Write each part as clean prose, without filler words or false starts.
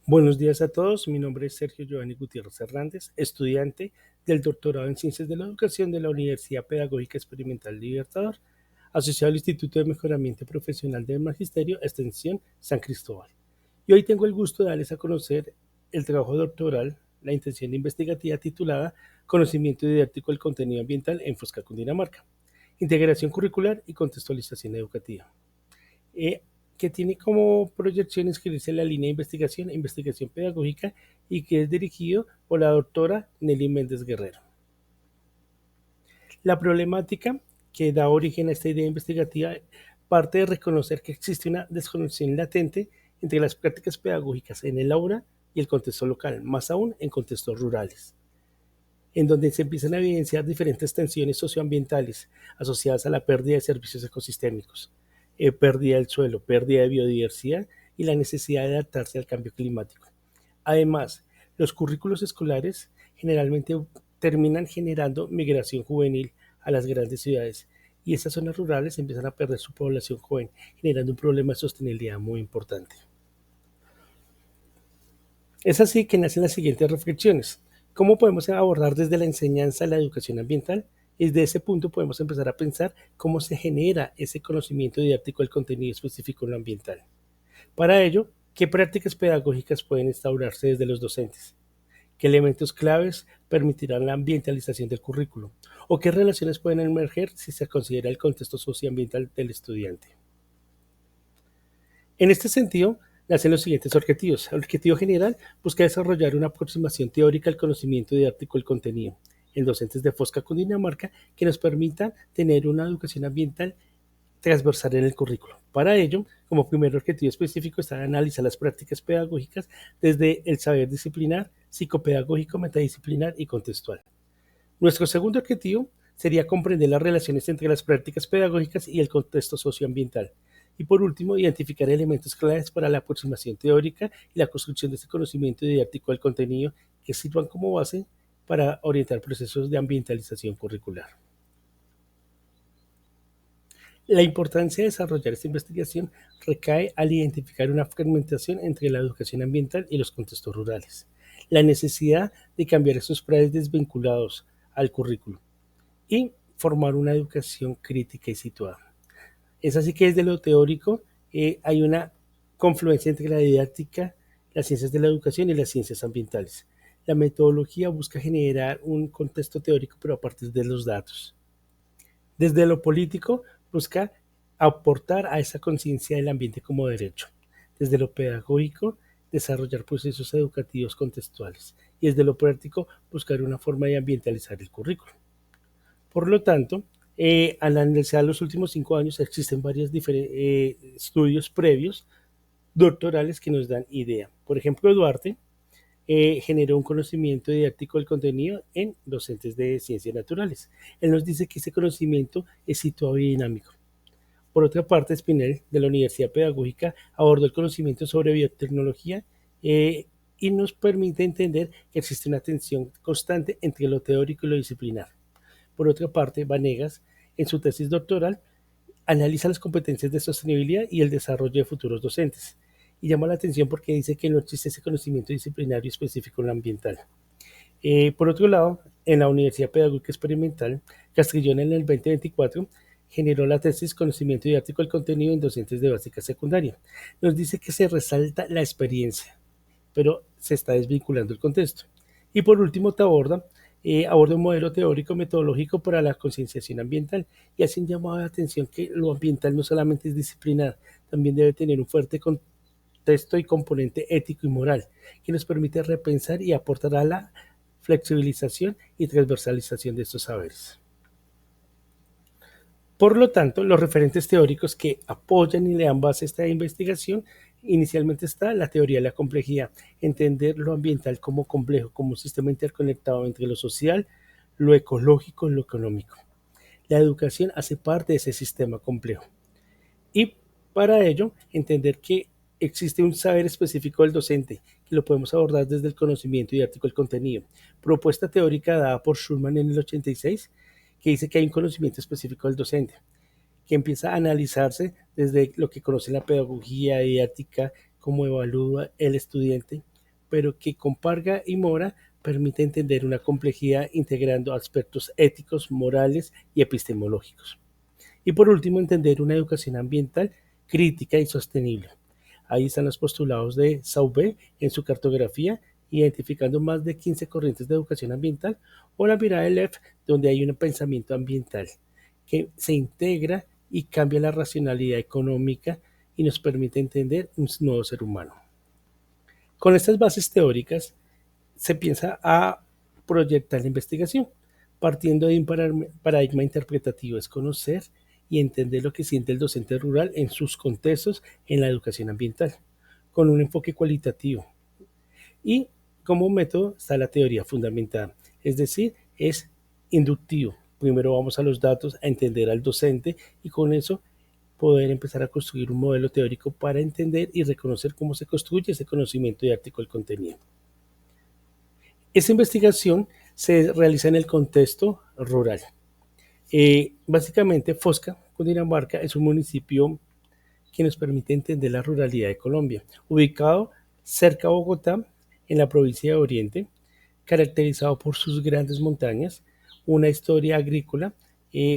Buenos días a todos, mi nombre es Sergio Giovanni Gutiérrez Hernández, estudiante del doctorado en Ciencias de la Educación de la Universidad Pedagógica Experimental Libertador, asociado al Instituto de Mejoramiento Profesional del Magisterio, Extensión San Cristóbal. Y hoy tengo el gusto de darles a conocer el trabajo doctoral, la intención investigativa titulada Conocimiento didáctico del contenido ambiental en Fosca, Cundinamarca, integración curricular y contextualización educativa. eh, que tiene como proyección inscribirse en la línea de investigación e investigación pedagógica y que es dirigido por la doctora Nelly Méndez Guerrero. La problemática que da origen a esta idea investigativa parte de reconocer que existe una desconexión latente entre las prácticas pedagógicas en el aula y el contexto local, más aún en contextos rurales, en donde se empiezan a evidenciar diferentes tensiones socioambientales asociadas a la pérdida de servicios ecosistémicos, pérdida del suelo, pérdida de biodiversidad y la necesidad de adaptarse al cambio climático. Además, los currículos escolares generalmente terminan generando migración juvenil a las grandes ciudades y esas zonas rurales empiezan a perder su población joven, generando un problema de sostenibilidad muy importante. Es así que nacen las siguientes reflexiones. ¿Cómo podemos abordar desde la enseñanza la educación ambiental? Y desde ese punto podemos empezar a pensar cómo se genera ese conocimiento didáctico del contenido específico en lo ambiental. Para ello, ¿qué prácticas pedagógicas pueden instaurarse desde los docentes? ¿Qué elementos claves permitirán la ambientalización del currículo? ¿O qué relaciones pueden emerger si se considera el contexto socioambiental del estudiante? En este sentido, nacen los siguientes objetivos. El objetivo general busca desarrollar una aproximación teórica al conocimiento didáctico del contenido en docentes de Fosca, Cundinamarca, que nos permita tener una educación ambiental transversal en el currículo. Para ello, como primer objetivo específico está analizar las prácticas pedagógicas desde el saber disciplinar, psicopedagógico, metadisciplinar y contextual. Nuestro segundo objetivo sería comprender las relaciones entre las prácticas pedagógicas y el contexto socioambiental. Y por último, identificar elementos claves para la aproximación teórica y la construcción de ese conocimiento didáctico del contenido que sirvan como base para orientar procesos de ambientalización curricular. La importancia de desarrollar esta investigación recae al identificar una fragmentación entre la educación ambiental y los contextos rurales, la necesidad de cambiar esos planes desvinculados al currículo y formar una educación crítica y situada. Es así que desde lo teórico hay una confluencia entre la didáctica, las ciencias de la educación y las ciencias ambientales. La metodología busca generar un contexto teórico, pero a partir de los datos. Desde lo político, busca aportar a esa conciencia del ambiente como derecho. Desde lo pedagógico, desarrollar procesos educativos contextuales. Y desde lo práctico, buscar una forma de ambientalizar el currículo. Por lo tanto, al analizar los últimos 5 años, existen varios estudios previos doctorales que nos dan idea. Por ejemplo, Duarte generó un conocimiento didáctico del contenido en docentes de ciencias naturales. Él nos dice que ese conocimiento es situado y dinámico. Por otra parte, Spinel, de la Universidad Pedagógica, abordó el conocimiento sobre biotecnología y nos permite entender que existe una tensión constante entre lo teórico y lo disciplinar. Por otra parte, Vanegas, en su tesis doctoral, analiza las competencias de sostenibilidad y el desarrollo de futuros docentes. Y llama la atención porque dice que no existe ese conocimiento disciplinario específico en lo ambiental. Por otro lado, en la Universidad Pedagógica Experimental, Castrillón en el 2024 generó la tesis Conocimiento didáctico del contenido en docentes de básica secundaria. Nos dice que se resalta la experiencia, pero se está desvinculando el contexto. Y por último, aborda un modelo teórico metodológico para la concienciación ambiental y hace un llamado de atención que lo ambiental no solamente es disciplinar, también debe tener un fuerte contexto y componente ético y moral que nos permite repensar y aportar a la flexibilización y transversalización de estos saberes. Por lo tanto, los referentes teóricos que apoyan y le dan base a esta investigación, inicialmente está la teoría de la complejidad, entender lo ambiental como complejo, como un sistema interconectado entre lo social, lo ecológico y lo económico. La educación hace parte de ese sistema complejo. Y para ello, entender que existe un saber específico del docente, que lo podemos abordar desde el conocimiento didáctico del contenido. Propuesta teórica dada por Schulman en el 86, que dice que hay un conocimiento específico del docente, que empieza a analizarse desde lo que conoce la pedagogía didáctica, cómo evalúa el estudiante, pero que con Parga y Mora permite entender una complejidad integrando aspectos éticos, morales y epistemológicos. Y por último, entender una educación ambiental crítica y sostenible. Ahí están los postulados de Sauvé en su cartografía, identificando más de 15 corrientes de educación ambiental, o la mirada de Lev, donde hay un pensamiento ambiental que se integra y cambia la racionalidad económica y nos permite entender un nuevo ser humano. Con estas bases teóricas se piensa a proyectar la investigación, partiendo de un paradigma interpretativo, es conocer y entender lo que siente el docente rural en sus contextos en la educación ambiental, con un enfoque cualitativo. Y como método está la teoría fundamentada, es decir, es inductivo. Primero vamos a los datos, a entender al docente y con eso poder empezar a construir un modelo teórico para entender y reconocer cómo se construye ese conocimiento didáctico del contenido. Esta investigación se realiza en el contexto rural. Básicamente, Fosca, Cundinamarca, es un municipio que nos permite entender la ruralidad de Colombia, ubicado cerca a Bogotá, en la provincia de Oriente, caracterizado por sus grandes montañas, una historia agrícola,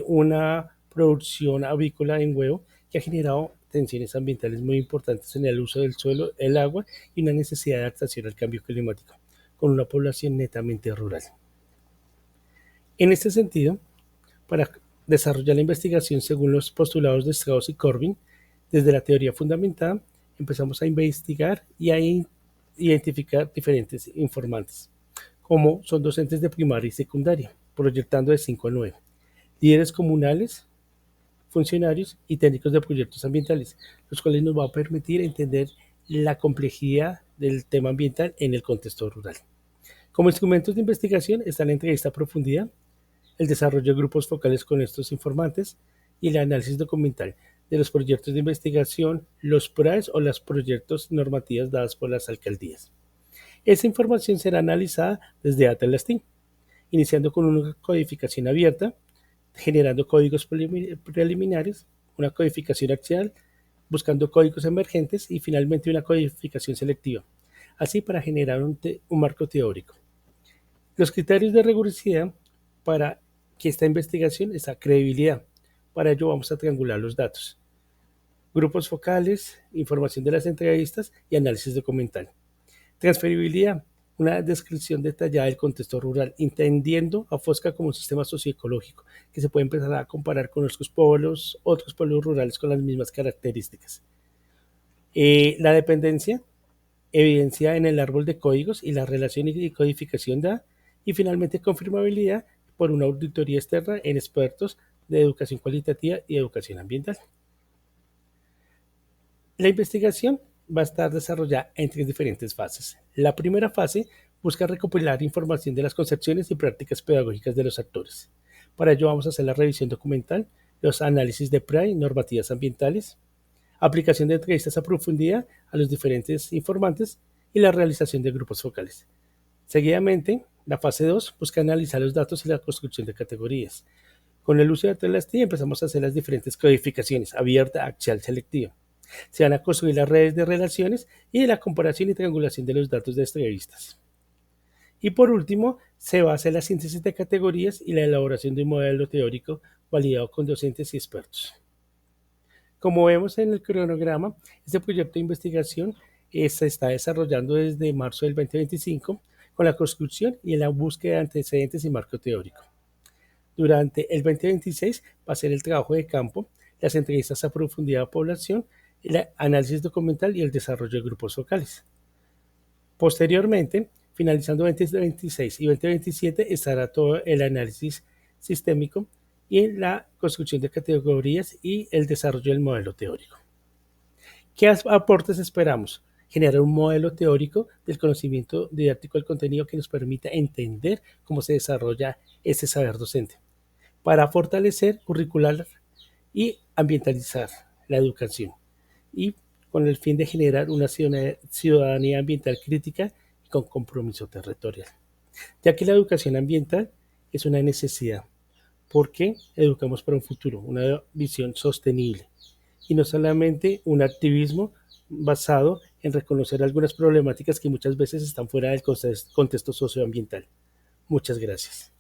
una producción avícola en huevo que ha generado tensiones ambientales muy importantes en el uso del suelo, el agua y una necesidad de adaptación al cambio climático, con una población netamente rural. En este sentido, para desarrollar la investigación según los postulados de Strauss y Corbin, desde la teoría fundamentada, empezamos a investigar y a identificar diferentes informantes, como son docentes de primaria y secundaria, proyectando de 5 a 9, líderes comunales, funcionarios y técnicos de proyectos ambientales, los cuales nos va a permitir entender la complejidad del tema ambiental en el contexto rural. Como instrumentos de investigación están la entrevista a profundidad, el desarrollo de grupos focales con estos informantes y el análisis documental de los proyectos de investigación, los PRAES o los proyectos normativas dadas por las alcaldías. Esa información será analizada desde Atlas Team, iniciando con una codificación abierta, generando códigos preliminares, una codificación axial, buscando códigos emergentes y finalmente una codificación selectiva, así para generar un marco teórico. Los criterios de rigurosidad para que esta investigación es la credibilidad. Para ello vamos a triangular los datos. Grupos focales, información de las entrevistas y análisis documental. Transferibilidad, una descripción detallada del contexto rural, entendiendo a Fosca como un sistema socioecológico que se puede empezar a comparar con otros pueblos rurales con las mismas características. La dependencia, evidencia en el árbol de códigos y la relación y codificación da, y finalmente confirmabilidad por una auditoría externa en expertos de educación cualitativa y educación ambiental. La investigación va a estar desarrollada en 3 diferentes fases. La primera fase busca recopilar información de las concepciones y prácticas pedagógicas de los actores. Para ello vamos a hacer la revisión documental, los análisis de PRAE, normativas ambientales, aplicación de entrevistas a profundidad a los diferentes informantes y la realización de grupos focales. Seguidamente, la fase 2 busca analizar los datos y la construcción de categorías. Con el uso de Atlas T empezamos a hacer las diferentes codificaciones, abierta, axial, selectiva. Se van a construir las redes de relaciones y de la comparación y triangulación de los datos de entrevistas. Y por último, se va a hacer la síntesis de categorías y la elaboración de un modelo teórico validado con docentes y expertos. Como vemos en el cronograma, este proyecto de investigación se está desarrollando desde marzo del 2025 con la construcción y la búsqueda de antecedentes y marco teórico. Durante el 2026 va a ser el trabajo de campo, las entrevistas a profundidad a población, el análisis documental y el desarrollo de grupos focales. Posteriormente, finalizando 2026 y 2027, estará todo el análisis sistémico y la construcción de categorías y el desarrollo del modelo teórico. ¿Qué aportes esperamos? Generar un modelo teórico del conocimiento didáctico del contenido que nos permita entender cómo se desarrolla este saber docente, para fortalecer, curricular y ambientalizar la educación, y con el fin de generar una ciudadanía ambiental crítica y con compromiso territorial, ya que la educación ambiental es una necesidad, porque educamos para un futuro, una visión sostenible, y no solamente un activismo basado en reconocer algunas problemáticas que muchas veces están fuera del contexto socioambiental. Muchas gracias.